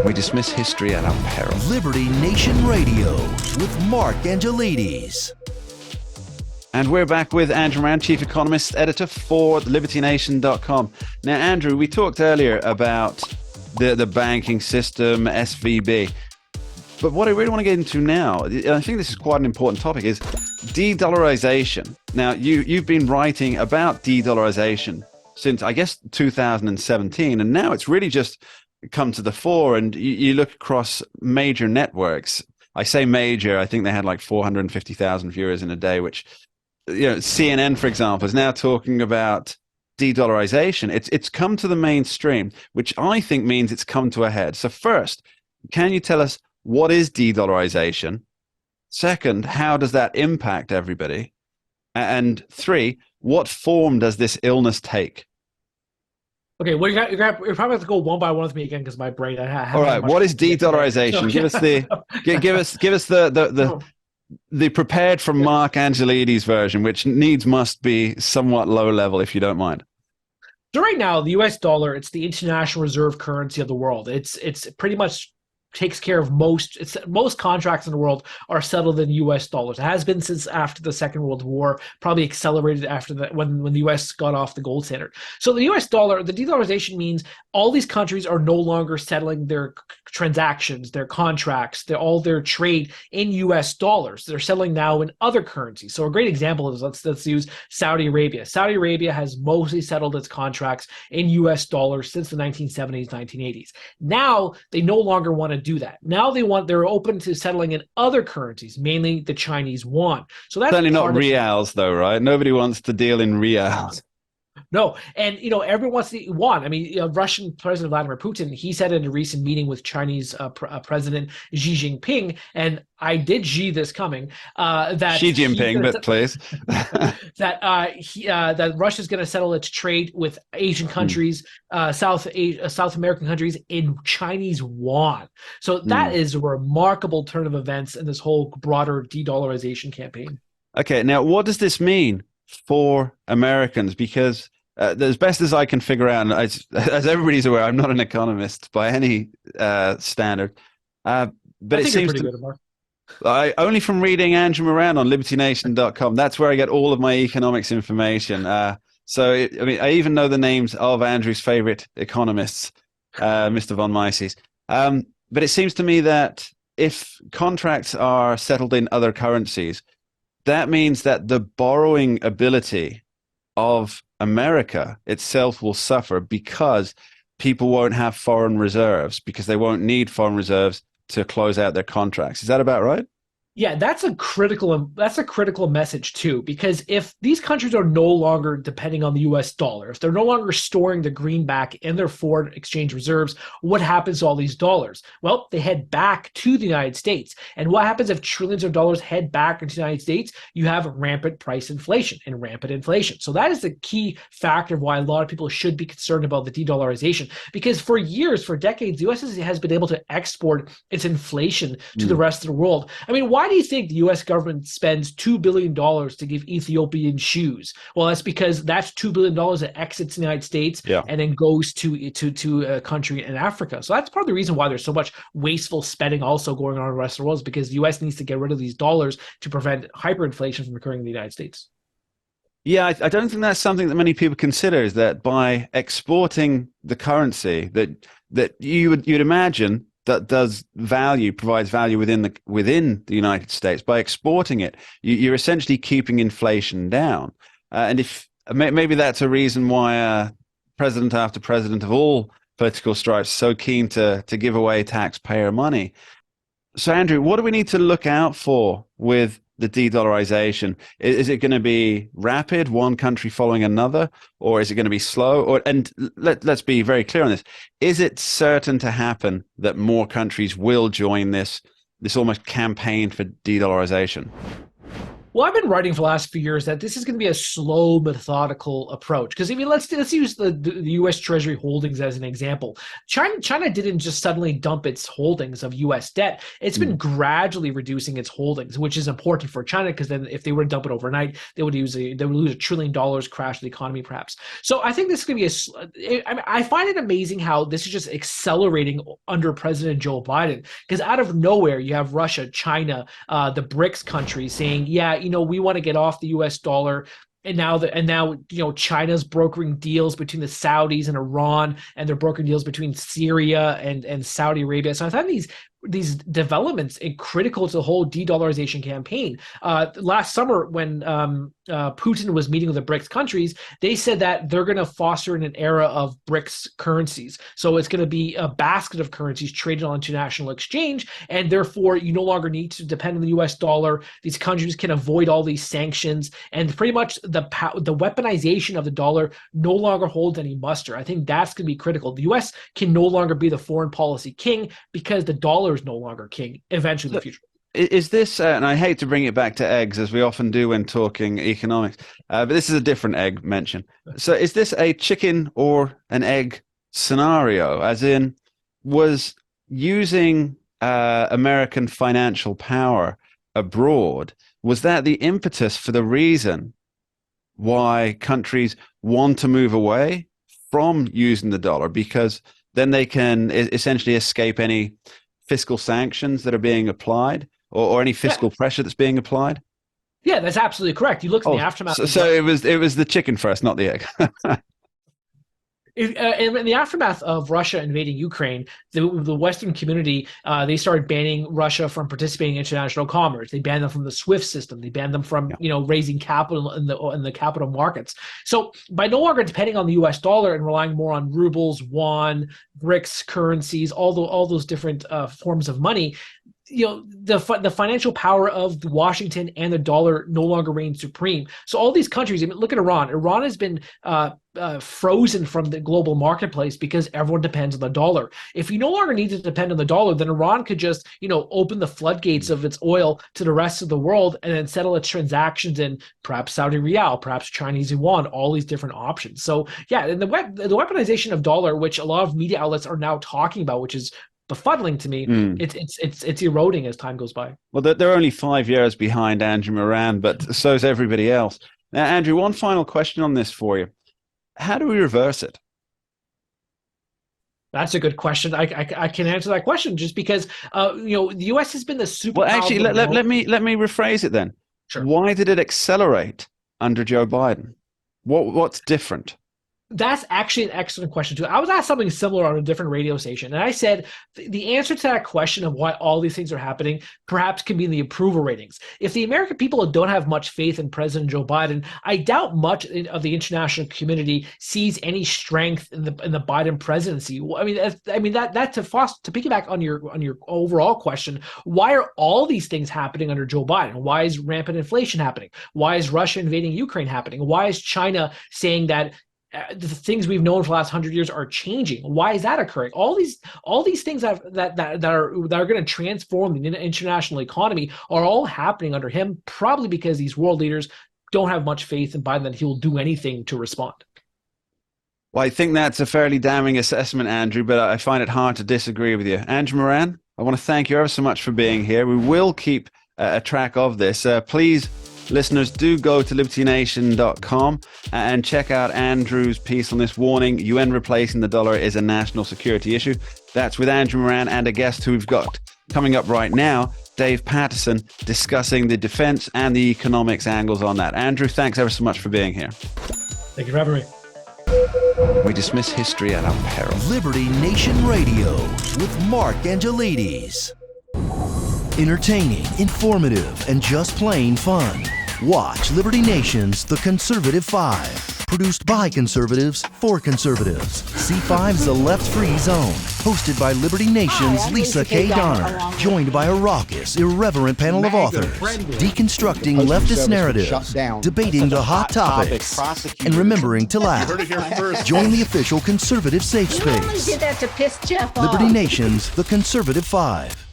We dismiss history at our peril. Liberty Nation Radio with Mark Angelides. And we're back with Andrew Moran, Chief Economist, Editor for LibertyNation.com. Now, Andrew, we talked earlier about the banking system, SVB. But what I really want to get into now, and I think this is quite an important topic, is de-dollarization. Now, you've been writing about de-dollarization since, I guess, 2017, and now it's really just come to the fore, and you look across major networks. I say major, I think they had like 450,000 viewers in a day, which, CNN, for example, is now talking about de-dollarization. It's come to the mainstream, which I think means it's come to a head. So first, can you tell us what is de-dollarization? Second, how does that impact everybody? And three, what form does this illness take? Okay, well, you're probably going to have to go one by one with me again because my brain. All right, what is de-dollarization? Give us the prepared from Mark Angelides version, which must be somewhat low level, if you don't mind. So right now, the U.S. dollar, it's the international reserve currency of the world. It's pretty much takes care of most contracts in the world are settled in U.S. dollars. It has been since after the Second World War, probably accelerated after that when the U.S. got off the gold standard. So the U.S. dollar, the de-dollarization means all these countries are no longer settling their transactions, their contracts, all their trade in U.S. dollars. They're settling now in other currencies. So a great example is let's use Saudi Arabia. Saudi Arabia has mostly settled its contracts in U.S. dollars since the 1970s, 1980s. Now they no longer want to do that. Now they're open to settling in other currencies, mainly the Chinese yuan. So that's certainly not reals, though, right? Nobody wants to deal in reals. No, and everyone wants to yuan. I mean, Russian President Vladimir Putin, he said in a recent meeting with Chinese President Xi Jinping, and I did Xi this coming, that Xi Jinping, but please, that Russia's going to settle its trade with Asian countries, South American countries in Chinese yuan. So that is a remarkable turn of events in this whole broader de-dollarization campaign. Okay, now what does this mean for Americans? Because as best as I can figure out, and as everybody's aware, I'm not an economist by any standard, but it seems pretty good, Mark. Only from reading Andrew Moran on LibertyNation.com. That's where I get all of my economics information. I even know the names of Andrew's favorite economists, Mr. von Mises. But it seems to me that if contracts are settled in other currencies, that means that the borrowing ability of America itself will suffer because people won't have foreign reserves, because they won't need foreign reserves to close out their contracts. Is that about right? Yeah, that's a critical message too, because if these countries are no longer depending on the US dollar, if they're no longer storing the greenback in their foreign exchange reserves, what happens to all these dollars? Well, they head back to the United States. And what happens if trillions of dollars head back into the United States? You have rampant price inflation and rampant inflation. So that is the key factor of why a lot of people should be concerned about the de-dollarization, because for years, for decades, the US has been able to export its inflation to the rest of the world. I mean, why do you think the U.S. government spends $2 billion to give Ethiopian shoes? Well, that's because that's $2 billion that exits the United States and then goes to a country in Africa. So that's part of the reason why there's so much wasteful spending also going on in the rest of the world, is because the U.S. needs to get rid of these dollars to prevent hyperinflation from occurring in the United States. Yeah, I don't think that's something that many people consider, is that by exporting the currency that you'd imagine that provides value within the United States. By exporting it, you're essentially keeping inflation down. And if maybe that's a reason why president after president of all political stripes is so keen to give away taxpayer money. So, Andrew, what do we need to look out for with the de-dollarization? Is it going to be rapid, one country following another, or is it going to be slow? And let's be very clear on this. Is it certain to happen that more countries will join this almost campaign for de-dollarization? Well, I've been writing for the last few years that this is going to be a slow, methodical approach. Because I mean, let's use the U.S. Treasury holdings as an example. China didn't just suddenly dump its holdings of U.S. debt. It's been gradually reducing its holdings, which is important for China because then if they were to dump it overnight, they would lose $1 trillion, crash the economy perhaps. So I think this is going to be I find it amazing how this is just accelerating under President Joe Biden. Because out of nowhere, you have Russia, China, the BRICS countries saying, yeah, we want to get off the US dollar. And now, China's brokering deals between the Saudis and Iran, and they're brokering deals between Syria and Saudi Arabia. So I thought these developments are critical to the whole de-dollarization campaign. Last summer, when Putin was meeting with the BRICS countries, they said that they're going to foster in an era of BRICS currencies. So it's going to be a basket of currencies traded on international exchange, and therefore you no longer need to depend on the US dollar. These countries can avoid all these sanctions, and pretty much the weaponization of the dollar no longer holds any muster. I think that's going to be critical. The US can no longer be the foreign policy king because the dollar is no longer king eventually in the future. Is this, and I hate to bring it back to eggs as we often do when talking economics, but this is a different egg mention. So is this a chicken or an egg scenario? As in, was using American financial power abroad, was that the impetus for the reason why countries want to move away from using the dollar? Because then they can essentially escape any fiscal sanctions that are being applied, or any fiscal pressure that's being applied? Yeah, that's absolutely correct. You look in the aftermath. So it was the chicken first, not the egg. In the aftermath of Russia invading Ukraine, the Western community, they started banning Russia from participating in international commerce. They banned them from the SWIFT system. They banned them from raising capital in the capital markets. So by no longer depending on the U.S. dollar and relying more on rubles, yuan, BRICS currencies, all those different forms of money, the financial power of Washington and the dollar no longer reigns supreme. So all these countries, I mean, look at Iran. Iran has been frozen from the global marketplace because everyone depends on the dollar. If you no longer need to depend on the dollar, then Iran could just, open the floodgates of its oil to the rest of the world and then settle its transactions in perhaps Saudi Riyal, perhaps Chinese yuan, all these different options. So yeah, and the weaponization of dollar, which a lot of media outlets are now talking about, which is befuddling to me, it's eroding as time goes by. Well, they're only 5 years behind Andrew Moran, but so is everybody else. Now, Andrew, one final question on this for you. How do we reverse it? That's a good question. I can answer that question just because the U.S. has been the super. Well, actually, let me rephrase it then. Sure. Why did it accelerate under Joe Biden? What's different? That's actually an excellent question too. I was asked something similar on a different radio station, and I said the answer to that question of why all these things are happening perhaps can be in the approval ratings. If the American people don't have much faith in President Joe Biden, I doubt much of the international community sees any strength in the Biden presidency. I mean that to piggyback on your overall question, why are all these things happening under Joe Biden? Why is rampant inflation happening? Why is Russia invading Ukraine happening? Why is China saying that the things we've known for the last 100 years are changing? Why is that occurring? All these things that are going to transform the international economy are all happening under him, probably because these world leaders don't have much faith in Biden that he'll do anything to respond. Well, I think that's a fairly damning assessment, Andrew, but I find it hard to disagree with you. Andrew Moran, I want to thank you ever so much for being here. We will keep a track of this. Please, listeners, do go to libertynation.com and check out Andrew's piece on this warning. UN replacing the dollar is a national security issue. That's with Andrew Moran and a guest who we've got coming up right now, Dave Patterson, discussing the defense and the economics angles on that. Andrew, thanks ever so much for being here. Thank you for having me. We dismiss history at our peril. Liberty Nation Radio with Mark Angelides. Entertaining, informative, and just plain fun. Watch Liberty Nation's The Conservative 5. Produced by conservatives for conservatives. C5's The Left Free Zone. Hosted by Liberty Nation's Lisa K. Donner. Joined by a raucous, irreverent panel of authors. Deconstructing leftist narratives. Debating the hot topics. And remembering to laugh. Join the official conservative safe space. You only did that to piss Jeff off. Liberty Nation's The Conservative 5.